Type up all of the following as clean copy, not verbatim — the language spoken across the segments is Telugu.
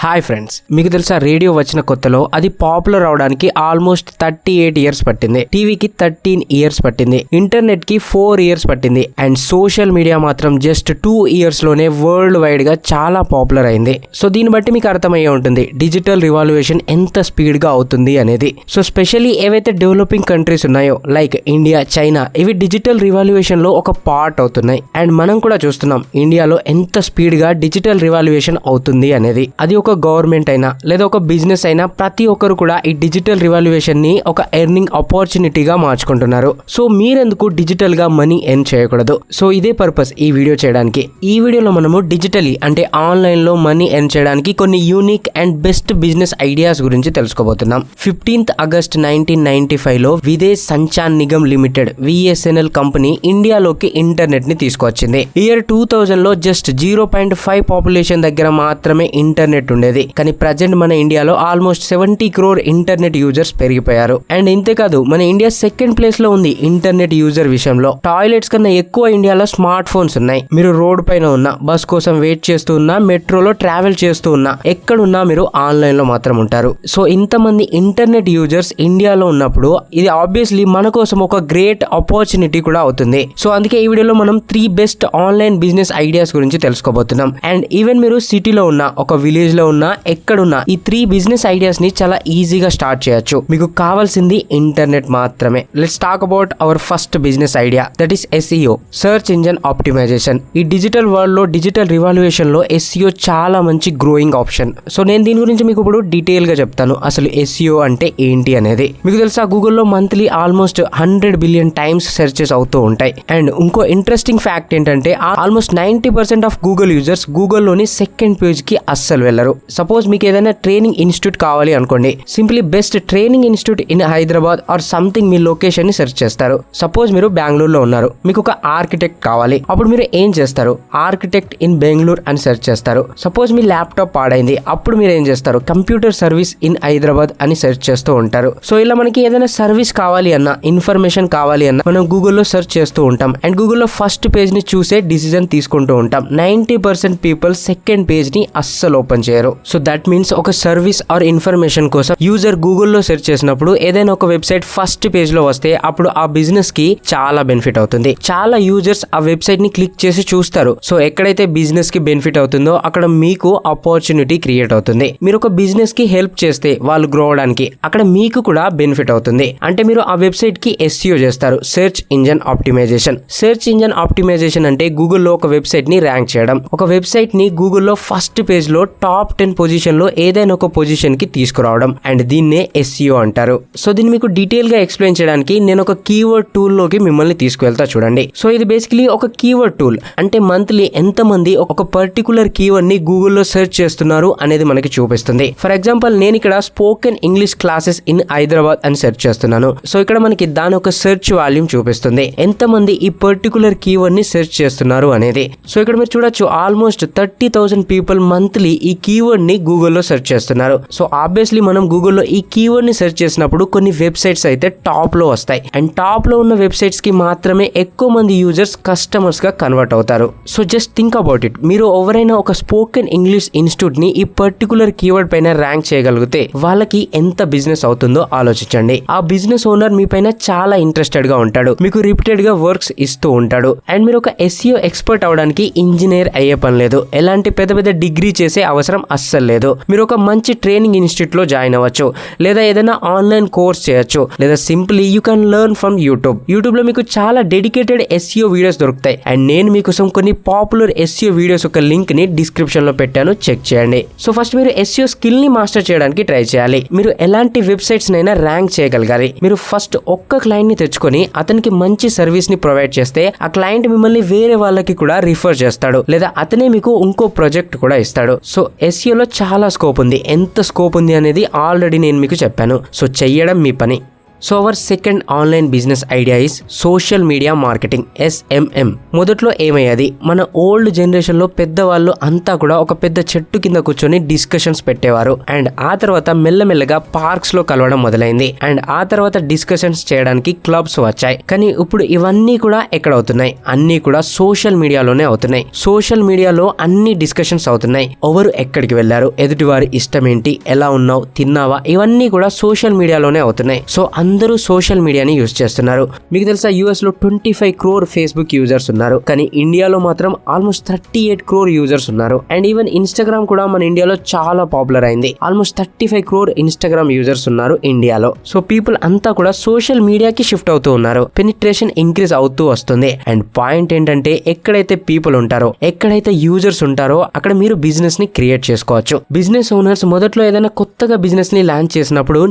హాయ్ ఫ్రెండ్స్, మీకు తెలుసా రేడియో వచ్చిన కొత్తలో అది పాపులర్ అవడానికి ఆల్మోస్ట్ 38 ఇయర్స్ పట్టింది. టీవీకి 13 ఇయర్స్ పట్టింది. ఇంటర్నెట్ కి 4 ఇయర్స్ పట్టింది. అండ్ సోషల్ మీడియా మాత్రం జస్ట్ 2 ఇయర్స్ లోనే వరల్డ్ వైడ్ గా చాలా పాపులర్ అయింది. సో దీన్ని బట్టి మీకు అర్థమయ్యే ఉంటుంది డిజిటల్ రివాల్యూషన్ ఎంత స్పీడ్ గా అవుతుంది అనేది. సో స్పెషల్లీ ఏవైతే డెవలపింగ్ కంట్రీస్ ఉన్నాయో లైక్ ఇండియా, చైనా, ఇవి డిజిటల్ రివాల్యూషన్ లో ఒక పార్ట్ అవుతున్నాయి. అండ్ మనం కూడా చూస్తున్నాం ఇండియాలో ఎంత స్పీడ్ గా డిజిటల్ రివాల్యూషన్ అవుతుంది అనేది. అది ఒక గవర్నమెంట్ అయినా లేదా ఒక బిజినెస్ అయినా ప్రతి ఒక్కరు కూడా ఈ డిజిటల్ రివాల్యూషన్ ని ఒక ఎర్నింగ్ ఆపర్చునిటీగా మార్చుకుంటున్నారు. సో మీరెందుకు డిజిటల్ గా మనీ ఎర్న్ చేయకూడదు? సో ఇదే పర్పస్ ఈ వీడియో చేయడానికి. ఈ వీడియోలో మనము డిజిటలీ అంటే ఆన్లైన్ లో మనీ ఎర్న్ చేయడానికి కొన్ని unique and best business ideas గురించి తెలుసుకోబోతున్నాం. 15th ఆగస్ట్ 1995 లో Videsh Sanchar Nigam limited VSNL company ఇండియాలోకి ఇంటర్నెట్ ని తీసుకొచ్చింది. ఇయర్ 2000 లో జస్ట్ 0.5 పాపులేషన్ దగ్గర మాత్రమే ఇంటర్నెట్ ఉండేది. కానీ ప్రజెంట్ మన ఇండియాలో ఆల్మోస్ట్ 70 crore ఇంటర్నెట్ యూజర్స్ పెరిగిపోయారు. అండ్ ఇంతేకాదు మన ఇండియా సెకండ్ ప్లేస్ లో ఉంది ఇంటర్నెట్ యూజర్ విషయంలో. టాయిలెట్స్ కన్నా ఎక్కువ ఇండియాలో స్మార్ట్ ఫోన్స్ ఉన్నాయి. మీరు రోడ్ పైన ఉన్నా, బస్ కోసం వెయిట్ చేస్తూ ఉన్నా, మెట్రోలో ట్రావెల్ చేస్తూ ఉన్నా, ఎక్కడున్నా మీరు ఆన్లైన్ లో మాత్రం ఉంటారు. సో ఇంతమంది ఇంటర్నెట్ యూజర్స్ ఇండియాలో ఉన్నప్పుడు ఇది ఆబ్వియస్లీ మన కోసం ఒక గ్రేట్ ఆపర్చునిటీ కూడా అవుతుంది. సో అందుకే ఈ వీడియోలో మనం 3 బెస్ట్ ఆన్లైన్ బిజినెస్ ఐడియాస్ గురించి తెలుసుకోబోతున్నాం. అండ్ ఈవెన్ మీరు సిటీలో ఉన్నా, ఒక విలేజ్ లో ఉన్నా, ఎక్కడున్నా ఈ 3 బిజినెస్ ఐడియాస్ ని చాలా ఈజీగా స్టార్ట్ చేయొచ్చు. మీకు కావాల్సింది ఇంటర్నెట్ మాత్రమే. Let's talk about our first business idea, that is SEO, search engine optimisation. ఈ డిజిటల్ వరల్డ్ లో, డిజిటల్ రివాల్యూషన్ లో SEO చాలా మంచి గ్రోయింగ్ ఆప్షన్. సో నేను దీని గురించి మీకు ఇప్పుడు డీటెయిల్ గా చెప్తాను. అసలు SEO అంటే ఏంటి అనేది. మీకు తెలుసా గూగుల్లో monthly almost 100 billion times searches అవుతూ ఉంటాయి. అండ్ ఇంకో ఇంట్రెస్టింగ్ ఫ్యాక్ట్ ఏంటంటే ఆల్మోస్ట్ 90% ఆఫ్ గూగుల్ యూజర్స్ గూగుల్లోని సెకండ్ పేజ్ కి అస్సలు వెళ్ళరు. సపోజ్ మీకు ఏదైనా ట్రైనింగ్ ఇన్స్టిట్యూట్ కావాలి అనుకోండి, simply best training institute in Hyderabad or something me location ని సెర్చ్ చేస్తారు. సపోజ్ మీరు బెంగళూరులో ఉన్నారు, మీకు ఒక ఆర్కిటెక్ట్ కావాలి. అప్పుడు మీరు ఏం చేస్తారు? ఆర్కిటెక్ట్ ఇన్ బెంగళూరు అని సెర్చ్ చేస్తారు. సపోజ్ మీ ల్యాప్టాప్ పాడైంది, అప్పుడు మీరు ఏం చేస్తారు? కంప్యూటర్ సర్వీస్ ఇన్ హైదరాబాద్ అని సెర్చ్ చేస్తూ ఉంటారు. సో ఇలా మనకి ఏదైనా సర్వీస్ కావాలి అన్నా, ఇన్ఫర్మేషన్ కావాలి అన్నా మనం గూగుల్లో సెర్చ్ చేస్తూ ఉంటాం. అండ్ గూగుల్లో ఫస్ట్ పేజ్ ని చూసే డిసిజన్ తీసుకుంటూ ఉంటాం. 90% పీపుల్ సెకండ్ పేజ్ ని అస్సలు ఓపెన్ చేయరు. సో దట్ మీన్స్ ఒక సర్వీస్ ఆర్ ఇన్ఫర్మేషన్ కోసం యూజర్ గూగుల్లో సెర్చ్ చేసినప్పుడు ఏదైనా ఒక వెబ్సైట్ ఫస్ట్ పేజ్ లో వస్తే అప్పుడు ఆ బిజినెస్ కి చాలా బెనిఫిట్ అవుతుంది. చాలా యూజర్స్ ఆ వెబ్సైట్ ని క్లిక్ చేసి చూస్తారు. సో ఎక్కడైతే బిజినెస్ కి బెనిఫిట్ అవుతుందో అక్కడ మీకు ఆపర్చునిటీ క్రియేట్ అవుతుంది. మీరు ఒక బిజినెస్ కి హెల్ప్ చేస్తే వాళ్ళు గ్రో అవడానికి అక్కడ మీకు కూడా బెనిఫిట్ అవుతుంది. అంటే మీరు ఆ వెబ్సైట్ కి SEO చేస్తారు, search engine optimisation. Search engine optimisation అంటే గూగుల్లో ఒక వెబ్సైట్ ని ర్యాంక్ చేయడం. ఒక వెబ్సైట్ ని గూగుల్లో ఫస్ట్ పేజ్ లో టాప్ 10 పొజిషన్ లో ఏదైనా ఒక పొజిషన్ కి తీసుకురావడం. అండ్ దీన్నే SEO అంటారు. సో దీన్ని మీకు డీటెయిల్ గా ఎక్స్ప్లెయిన్ చేయడానికి నేను ఒక కీవర్డ్ టూల్ లోకి మిమ్మల్ని తీసుకువెళ్తా చూడండి. సో ఇది బేసికలీ ఒక కీవర్డ్ టూల్. అంటే మంత్లీ ఎంత మంది ఒక పర్టికులర్ కీవర్డ్ ని గూగుల్లో సెర్చ్ చేస్తున్నారు అనేది మనకి చూపిస్తుంది. ఫర్ ఎగ్జాంపుల్ నేను ఇక్కడ spoken English classes in Hyderabad అని సెర్చ్ చేస్తున్నాను. సో ఇక్కడ మనకి దాని ఒక సెర్చ్ వాల్యూమ్ చూపిస్తుంది, ఎంత మంది ఈ పర్టికులర్ కీవర్డ్ ని సెర్చ్ చేస్తున్నారు అనేది. సో ఇక్కడ మీరు చూడొచ్చు ఆల్మోస్ట్ 30,000 పీపుల్ మంత్లీ ఈ కీవర్డ్ ని గూగుల్లో సెర్చ్ చేస్తున్నారు. సో ఆబ్వియస్లీ మనం గూగుల్లో ఈ కీవర్డ్ ని సెర్చ్ చేసినప్పుడు కొన్ని వెబ్సైట్స్ అయితే టాప్ లో వస్తాయి. అండ్ టాప్ లో ఉన్న వెబ్సైట్స్ కి మాత్రమే ఎక్కువ మంది యూజర్స్ కస్టమర్స్ గా కన్వర్ట్ అవుతారు. So just think about it. మీరు ఎవరైనా ఒక స్పోకెన్ ఇంగ్లీష్ ఇన్స్టిట్యూట్ ని ఈ పర్టికులర్ కీవర్డ్ పైన ర్యాంక్ చేయగలిగితే వాళ్ళకి ఎంత బిజినెస్ అవుతుందో ఆలోచించండి. ఆ బిజినెస్ ఓనర్ మీ పైన చాలా ఇంట్రెస్టెడ్ గా ఉంటాడు, మీకు రిపీటెడ్ గా వర్క్స్ ఇస్తూ ఉంటాడు. అండ్ మీరు ఒక SEO ఎక్స్పర్ట్ అవడానికి ఇంజనీర్ అయ్యే పని లేదు, ఎలాంటి పెద్ద పెద్ద డిగ్రీ చేసే అవసరం అస్సలు లేదు. మీరు ఒక మంచి ట్రైనింగ్ ఇన్స్టిట్యూట్ లో జాయిన్ అవ్వచ్చు, లేదా ఏదైనా ఆన్లైన్ కోర్స్ చేయొచ్చు, లేదా simply you can learn from YouTube లో మీకు చాలా డెడికేటెడ్ SEO వీడియోస్ దొరుకుతాయి. అండ్ నేను మీకోసం కొన్ని పాపులర్ SEO వీడియోస్ ఒక లింక్ ని డిస్క్రిప్షన్ లో పెట్టాను, చెక్ చేయండి. సో ఫస్ట్ మీరు SEO స్కిల్ ని మాస్టర్ చేయడానికి ట్రై చేయాలి. మీరు ఎలాంటి వెబ్సైట్స్ నైనా ర్యాంక్ చేయగలగాలి. మీరు ఫస్ట్ ఒక్క క్లయింట్ ని తెచ్చుకొని అతనికి మంచి సర్వీస్ ని ప్రొవైడ్ చేస్తే ఆ క్లయింట్ మిమ్మల్ని వేరే వాళ్ళకి కూడా రిఫర్ చేస్తాడు, లేదా అతనే మీకు ఇంకో ప్రాజెక్ట్ కూడా ఇస్తాడు. సో SEO లో చాలా స్కోప్ ఉంది. ఎంత స్కోప్ ఉంది అనేది ఆల్రెడీ నేను మీకు చెప్పాను. సో చెయ్యడం మీ పని. So our second online business idea is social media marketing, SMM. మొదట్లో ఏమయ్యేది, మన ఓల్డ్ జనరేషన్ లో పెద్దవాళ్ళు అంతా కూడా ఒక పెద్ద చెట్టు కింద కూర్చొని డిస్కషన్స్ పెట్టేవారు. అండ్ ఆ తర్వాత మెల్లమెల్లగా పార్క్స్ లో కలవడం మొదలైంది. అండ్ ఆ తర్వాత డిస్కషన్స్ చేయడానికి క్లబ్స్ వచ్చాయి. కానీ ఇప్పుడు ఇవన్నీ కూడా ఎక్కడ అవుతున్నాయి, అన్ని కూడా సోషల్ మీడియాలోనే అవుతున్నాయి. సోషల్ మీడియాలో అన్ని డిస్కషన్స్ అవుతున్నాయి. ఎవరు ఎక్కడికి వెళ్లారు, ఎదుటివారి ఇష్టం ఏంటి, ఎలా ఉన్నావు, తిన్నావా, ఇవన్నీ కూడా సోషల్ మీడియాలోనే అవుతున్నాయి. సో అందరూ సోషల్ మీడియాని యూజ్ చేస్తున్నారు. మీకు తెలుసా, US లో 25 crore ఫేస్బుక్ యూజర్స్ ఉన్నారు. కానీ ఇండియాలో మాత్రం ఆల్మోస్ట్ 38 crore యూజర్స్ ఉన్నారు. అండ్ ఈవెన్ ఇన్స్టాగ్రామ్ కూడా మన ఇండియాలో చాలా పాపులర్ అయింది. ఆల్మోస్ట్ 35 crore ఇన్స్టాగ్రామ్ యూజర్స్ ఉన్నారు ఇండియాలో. సో పీపుల్ అంతా కూడా సోషల్ మీడియాకి షిఫ్ట్ అవుతూ ఉన్నారు. పెనిట్రేషన్ ఇంక్రీజ్ అవుతూ వస్తుంది. అండ్ పాయింట్ ఏంటంటే, ఎక్కడైతే పీపుల్ ఉంటారో, ఎక్కడైతే యూజర్స్ ఉంటారో అక్కడ మీరు బిజినెస్ ని క్రియేట్ చేసుకోవచ్చు. బిజినెస్ ఓనర్స్ మొదట్లో ఏదైనా కొత్తగా బిజినెస్ ని లాంచ్ చేసినప్పుడు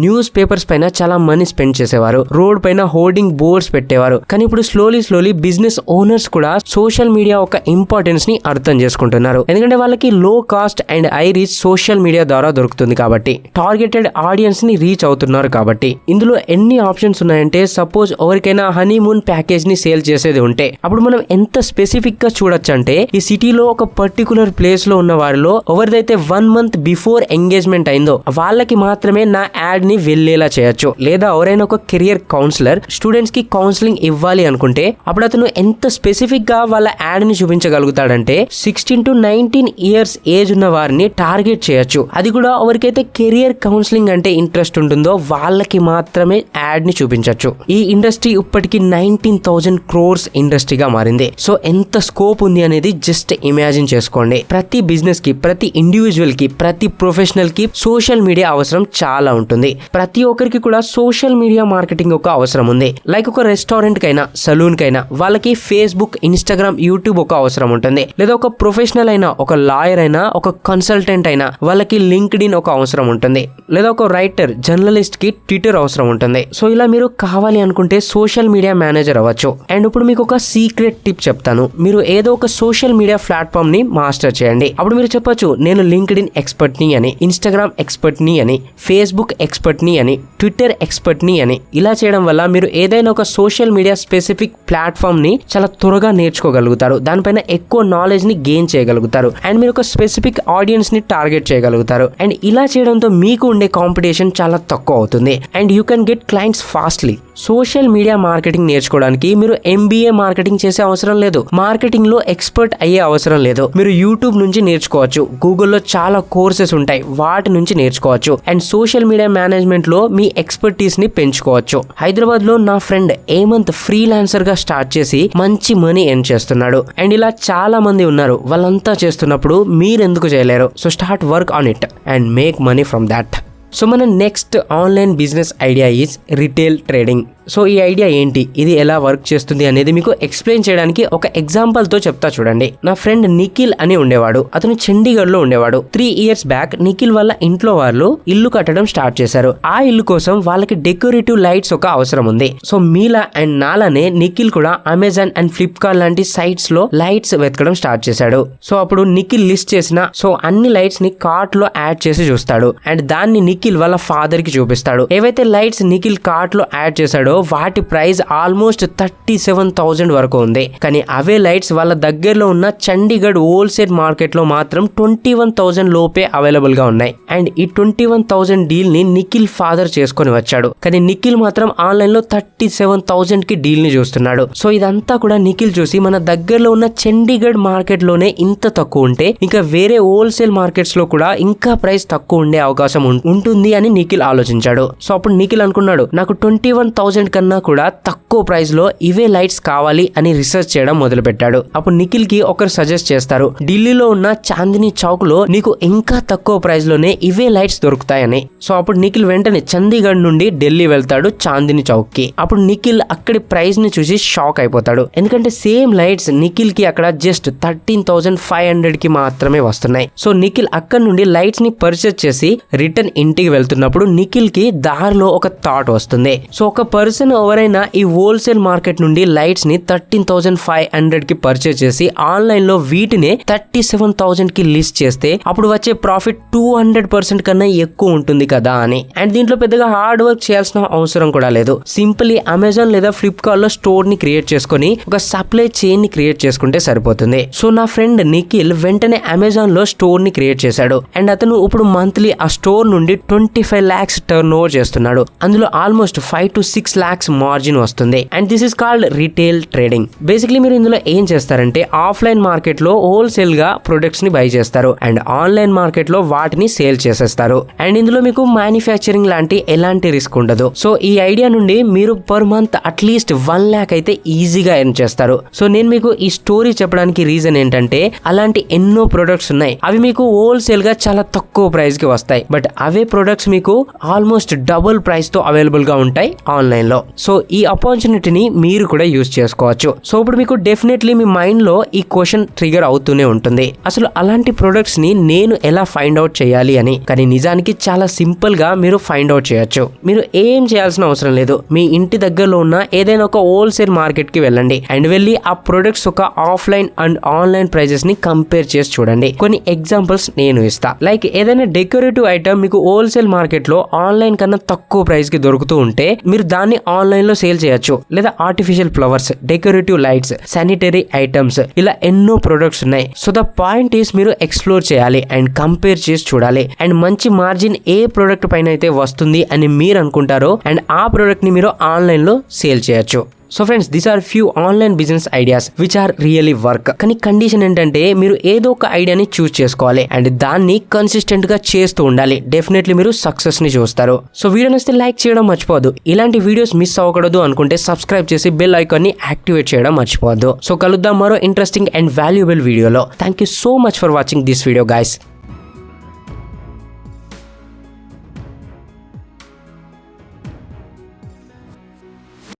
న్యూస్ పేపర్స్ పైన చాలా మనీ స్పెండ్ చేసేవారు. రోడ్ పైన హోర్డింగ్ బోర్డ్స్ పెట్టేవారు. కానీ ఇప్పుడు స్లోలీ బిజినెస్ ఓనర్స్ కూడా సోషల్ మీడియా ఒక ఇంపార్టెన్స్ ని అర్థం చేసుకుంటున్నారు. ఎందుకంటే వాళ్ళకి లో cost and high rich social media ద్వారా దొరుకుతుంది కాబట్టి, టార్గెటెడ్ ఆడియన్స్ ని రీచ్ అవుతున్నారు కాబట్టి. ఇందులో ఎన్ని ఆప్షన్స్ ఉన్నాయంటే, సపోజ్ ఎవరికైనా హనీమూన్ ప్యాకేజ్ ని సేల్ చేసేది ఉంటే అప్పుడు మనం ఎంత స్పెసిఫిక్ గా చూడొచ్చు అంటే, ఈ సిటీలో ఒక పర్టికులర్ ప్లేస్ లో ఉన్న వారిలో ఎవరిదైతే 1 month బిఫోర్ ఎంగేజ్మెంట్ అయిందో వాళ్ళకి మాత్రమే నా యాడ్ ని వెళ్లేలా చేయొచ్చు. లేదా ఎవరైనా ఒక కెరియర్ కౌన్సిలర్ స్టూడెంట్స్ కి కౌన్సిలింగ్ ఇవ్వాలి అనుకుంటే అప్పుడు అతను ఎంత స్పెసిఫిక్ గా వాళ్ళ యాడ్ ని చూపించగలుగుతాడంటే, 16 to 19 years ఏజ్ ఉన్న వారిని టార్గెట్ చేయొచ్చు. అది కూడా ఎవరికైతే కెరియర్ కౌన్సిలింగ్ అంటే ఇంట్రెస్ట్ ఉంటుందో వాళ్ళకి మాత్రమే యాడ్ ని చూపించవచ్చు. ఈ ఇండస్ట్రీ ఇప్పటికి 19,000 crores ఇండస్ట్రీగా మారింది. సో ఎంత స్కోప్ ఉంది అనేది జస్ట్ ఇమాజిన్ చేసుకోండి. ప్రతి బిజినెస్ కి, ప్రతి ఇండివిజువల్ కి, ప్రతి ప్రొఫెషనల్ కి సోషల్ మీడియా అవసరం చాలా ఉంటుంది. ప్రతి ఒక్కరికి కూడా సోషల్ మీడియా మార్కెటింగ్ ఒక అవసరం ఉంది. లైక్ ఒక రెస్టారెంట్ కైనా, సలూన్ కైనా వాళ్ళకి ఫేస్బుక్, ఇన్స్టాగ్రామ్, యూట్యూబ్ ఒక అవసరం ఉంటుంది. లేదా ఒక ప్రొఫెషనల్ అయినా, ఒక లాయర్ అయినా, ఒక కన్సల్టెంట్ అయినా వాళ్ళకి లింక్డ్ఇన్ ఒక అవసరం ఉంటుంది. లేదా ఒక రైటర్, జర్నలిస్ట్ కి ట్విట్టర్ అవసరం ఉంటుంది. సో ఇలా మీరు కావాలి అనుకుంటే సోషల్ మీడియా మేనేజర్ అవ్వచ్చు. అండ్ ఇప్పుడు మీకు ఒక సీక్రెట్ టిప్ చెప్తాను. మీరు ఏదో ఒక సోషల్ మీడియా ప్లాట్ఫామ్ ని మాస్టర్ చేయండి. అప్పుడు మీరు చెప్పొచ్చు, నేను లింక్డ్ఇన్ ఎక్స్పర్ట్ ని అని, ఇన్స్టాగ్రామ్ ఎక్స్పర్ట్ ని అని, ఫేస్బుక్ ఎక్స్పర్ట్ ని అని, ట్విట్టర్ ఎక్స్పర్ట్ ని అని. ఇలా చేయడం వల్ల మీరు ఏదైనా ఒక సోషల్ మీడియా స్పెసిఫిక్ ప్లాట్ఫామ్ ని చాలా త్వరగా నేర్చుకోగలుగుతారు. దానిపైన ఎక్కువ నాలెడ్జ్ ని గెయిన్ చేయగలుగుతారు. అండ్ మీరు ఒక స్పెసిఫిక్ ఆడియన్స్ ని టార్గెట్ చేయగలుగుతారు. అండ్ ఇలా చేయడంతో మీకు ఉండే కాంపిటీషన్ చాలా తక్కువ అవుతుంది. And you can get clients fastly. Social media marketing నేర్చుకోవడానికి మీరు MBA మార్కెటింగ్ చేసే అవసరం లేదు. మార్కెటింగ్ లో ఎక్స్పర్ట్ అయ్యే అవసరం లేదు. మీరు యూట్యూబ్ నుంచి నేర్చుకోవచ్చు. గూగుల్లో చాలా కోర్సెస్ ఉంటాయి, వాటి నుంచి నేర్చుకోవచ్చు. అండ్ సోషల్ మీడియా మేనేజ్మెంట్ లో మీ ఎక్స్పర్టీస్ ని పెంచుకోవచ్చు. హైదరాబాద్ లో నా ఫ్రెండ్ హేమంత్ ఫ్రీలాన్సర్ గా స్టార్ట్ చేసి మంచి మనీ ఎర్న్ చేస్తున్నాడు. అండ్ ఇలా చాలా మంది ఉన్నారు. వాళ్ళంతా చేస్తున్నప్పుడు మీరెందుకు చేయలేరు? So start work on it and make money from that. So మన next online business idea is retail trading. So ఈ ఐడియా ఏంటి, ఇది ఎలా వర్క్ చేస్తుంది అనేది మీకు ఎక్స్ప్లెయిన్ చేయడానికి ఒక ఎగ్జాంపుల్ తో చెప్తా చూడండి. నా ఫ్రెండ్ నిఖిల్ అని ఉండేవాడు. అతను చండీగఢ్ లో ఉండేవాడు. 3 years బ్యాక్ నిఖిల్ వాళ్ళ ఇంట్లో వాళ్ళు ఇల్లు కట్టడం స్టార్ట్ చేశారు. ఆ ఇల్లు కోసం వాళ్ళకి డెకరేటివ్ లైట్స్ ఒక అవసరం ఉంది. సో మీలా అండ్ నాలానే నిఖిల్ కూడా అమెజాన్ అండ్ ఫ్లిప్కార్ట్ లాంటి సైట్స్ లో లైట్స్ వెతకడం స్టార్ట్ చేశాడు. సో అప్పుడు నిఖిల్ లిస్ట్ చేసిన అన్ని లైట్స్ ని కార్ట్ లో యాడ్ చేసి చూస్తాడు. అండ్ దాన్ని నిఖిల్ వాళ్ళ ఫాదర్ కి చూపిస్తాడు. ఏవైతే లైట్స్ నిఖిల్ కార్ట్ లో యాడ్ చేశాడో వాటి ప్రైస్ ఆల్మోస్ట్ 37,000 వరకు ఉంది. కానీ అవే లైట్స్ వాళ్ళ దగ్గరలో ఉన్న చండీగఢ్ హోల్సేల్ మార్కెట్ లో మాత్రం 21,000 లోపే అవైలబుల్ గా ఉన్నాయి. అండ్ ఈ 21,000 డీల్ ని నిఖిల్ ఫాదర్ చేసుకొని వచ్చాడు. కానీ నిఖిల్ మాత్రం ఆన్లైన్ లో 37,000 కి డీల్ ని చూస్తున్నాడు. సో ఇదంతా కూడా నిఖిల్ చూసి మన దగ్గరలో ఉన్న చండీగఢ్ మార్కెట్ లోనే ఇంత తక్కువ ఉంటే ఇంకా వేరే హోల్సేల్ మార్కెట్స్ లో కూడా ఇంకా ప్రైస్ తక్కువ ఉండే అవకాశం ఉంటుంది అని నిఖిల్ ఆలోచించాడు. సో అప్పుడు నిఖిల్ అనుకున్నాడు, నాకు 21,000 కన్నా కూడా తక్కువ ప్రైస్ లో ఇవే లైట్స్ కావాలి అని రీసెర్చ్ చేయడం మొదలు పెట్టాడు. అప్పుడు నిఖిల్ కి ఒకరు సజెస్ట్ చేస్తారు, ఢిల్లీలో ఉన్న చాందినీ చౌక్ లో నీకు ఇంకా తక్కువ ప్రైస్ లోనే ఇవే లైట్స్ దొరుకుతాయని. సో అప్పుడు నిఖిల్ వెంటనే చండీగఢ్ నుండి ఢిల్లీ వెళ్తాడు చాందినీ చౌక్ కి. అప్పుడు నిఖిల్ అక్కడి ప్రైస్ ని చూసి షాక్ అయిపోతాడు. ఎందుకంటే సేమ్ లైట్స్ నిఖిల్ కి అక్కడ జస్ట్ 13,500 కి మాత్రమే వస్తున్నాయి. సో నిఖిల్ అక్కడ నుండి లైట్స్ ని పర్చేస్ చేసి రిటర్న్ ఇంటికి ఇంటికి వెళ్తున్నప్పుడు నిఖిల్ కి దారిలో ఒక థాట్ వస్తుంది. సో ఒక పర్సన్ ఎవరైనా ఈ హోల్సేల్ మార్కెట్ నుండి లైట్స్ ని 13,500 కి పర్చేస్ చేసి ఆన్లైన్ లో వీటిని 37,000 కి లిస్ట్ చేస్తే అప్పుడు వచ్చే ప్రాఫిట్ 200% కన్నా ఎక్కువ ఉంటుంది కదా అని. అండ్ దీంట్లో పెద్దగా హార్డ్ వర్క్ చేయాల్సిన అవసరం కూడా లేదు. సింపుల్లీ అమెజాన్ లేదా ఫ్లిప్కార్ట్ లో స్టోర్ ని క్రియేట్ చేసుకుని ఒక సప్లై చైన్ ని క్రియేట్ చేసుకుంటే సరిపోతుంది. సో నా ఫ్రెండ్ నిఖిల్ వెంటనే అమెజాన్ లో స్టోర్ ని క్రియేట్ చేశాడు. అండ్ అతను ఇప్పుడు మంత్లీ ఆ స్టోర్ నుండి 25 lakhs టర్న్ ఓవర్ చేస్తున్నాడు. అందులో ఆల్మోస్ట్ 5 to 6 lakhs మార్జిన్ వస్తుంది. And this is called retail trading. Basically మీరు ఇందులో ఏం చేస్తారంటే ఆఫ్లైన్ మార్కెట్ లో హోల్సేల్ గా ప్రొడక్ట్స్ ని బై చేస్తారు అండ్ ఆన్లైన్ మార్కెట్ లో వాటిని సేల్ చేసేస్తారు. అండ్ ఇందులో మీకు మ్యానుఫ్యాక్చరింగ్ లాంటి ఎలాంటి రిస్క్ ఉండదు. సో ఈ ఐడియా నుండి మీరు పర్ మంత్ అట్లీస్ట్ 1 lakh అయితే ఈజీగా ఎర్న్ చేస్తారు. సో నేను మీకు ఈ స్టోరీ చెప్పడానికి రీజన్ ఏంటంటే అలాంటి ఎన్నో ప్రొడక్ట్స్ ఉన్నాయి. అవి మీకు హోల్సేల్ గా చాలా తక్కువ ప్రైస్ కి వస్తాయి. బట్ అవే ప్రొడక్ట్స్ మీకు ఆల్మోస్ట్ డబుల్ ప్రైస్ తో అవైలబుల్ గా ఉంటాయి ఆన్లైన్ లో. సో ఈ ఆపర్చునిటీని మీరు కూడా యూజ్ చేసుకోవచ్చు. సో ఇప్పుడు మీకు డెఫినెట్లీ మీ మైండ్ లో ఈ క్వశ్చన్ ట్రిగర్ అవుతూనే ఉంటుంది, అసలు అలాంటి ప్రొడక్ట్స్ ని నేను ఎలా ఫైండ్ అవుట్ చేయాలి అని. కానీ నిజానికి చాలా సింపుల్ గా మీరు ఫైండ్ అవుట్ చేయొచ్చు. మీరు ఏం చేయాల్సిన అవసరం లేదు. మీ ఇంటి దగ్గరలో ఉన్న ఏదైనా ఒక హోల్సేల్ మార్కెట్ కి వెళ్ళండి అండ్ వెళ్ళి ఆ ప్రొడక్ట్స్ ఒక ఆఫ్లైన్ అండ్ ఆన్లైన్ ప్రైజెస్ ని కంపేర్ చేసి చూడండి. కొన్ని ఎగ్జాంపుల్స్ నేను ఇస్తా. లైక్ ఏదైనా డెకరేటివ్ ఐటమ్ మీకు హోల్సేల్ మార్కెట్ లో ఆన్లైన్ కన్నా తక్కువ ప్రైస్ కి దొరుకుతూ ఉంటే మీరు దాన్ని ఆన్లైన్ లో సేల్ చేయొచ్చు. లేదా artificial flowers, decorative lights, sanitary items, ఇలా ఎన్నో ప్రొడక్ట్స్ ఉన్నాయి. సో ద పాయింట్ ఈస్ మీరు ఎక్స్ప్లోర్ చేయాలి అండ్ కంపేర్ చేసి చూడాలి. అండ్ మంచి మార్జిన్ ఏ ప్రొడక్ట్ పైన అయితే వస్తుంది అని మీరు అనుకుంటారో అండ్ ఆ ప్రొడక్ట్ ని మీరు ఆన్లైన్ లో సేల్ చేయొచ్చు. So friends, these are few online business ideas which are really work. కానీ కండిషన్ ఏంటంటే మీరు ఏదో ఒక ఐడియాని చూస్ చేసుకోవాలి అండ్ దాన్ని కన్సిస్టెంట్ గా చేస్తూ ఉండాలి. డెఫినెట్లీ మీరు సక్సెస్ ని చూస్తారు. సో వీడియో నచ్చితే లైక్ చేయడం మర్చిపోవద్దు. ఇలాంటి వీడియోస్ మిస్ అవ్వకూడదు అనుకుంటే సబ్స్క్రైబ్ చేసి బెల్ ఐకాన్ ని యాక్టివేట్ చేయడం మర్చిపోవద్దు. సో కలుద్దాం మరో ఇంట్రెస్టింగ్ అండ్ వాల్యుబుల్ వీడియోలో. Thank you so much for watching this video guys.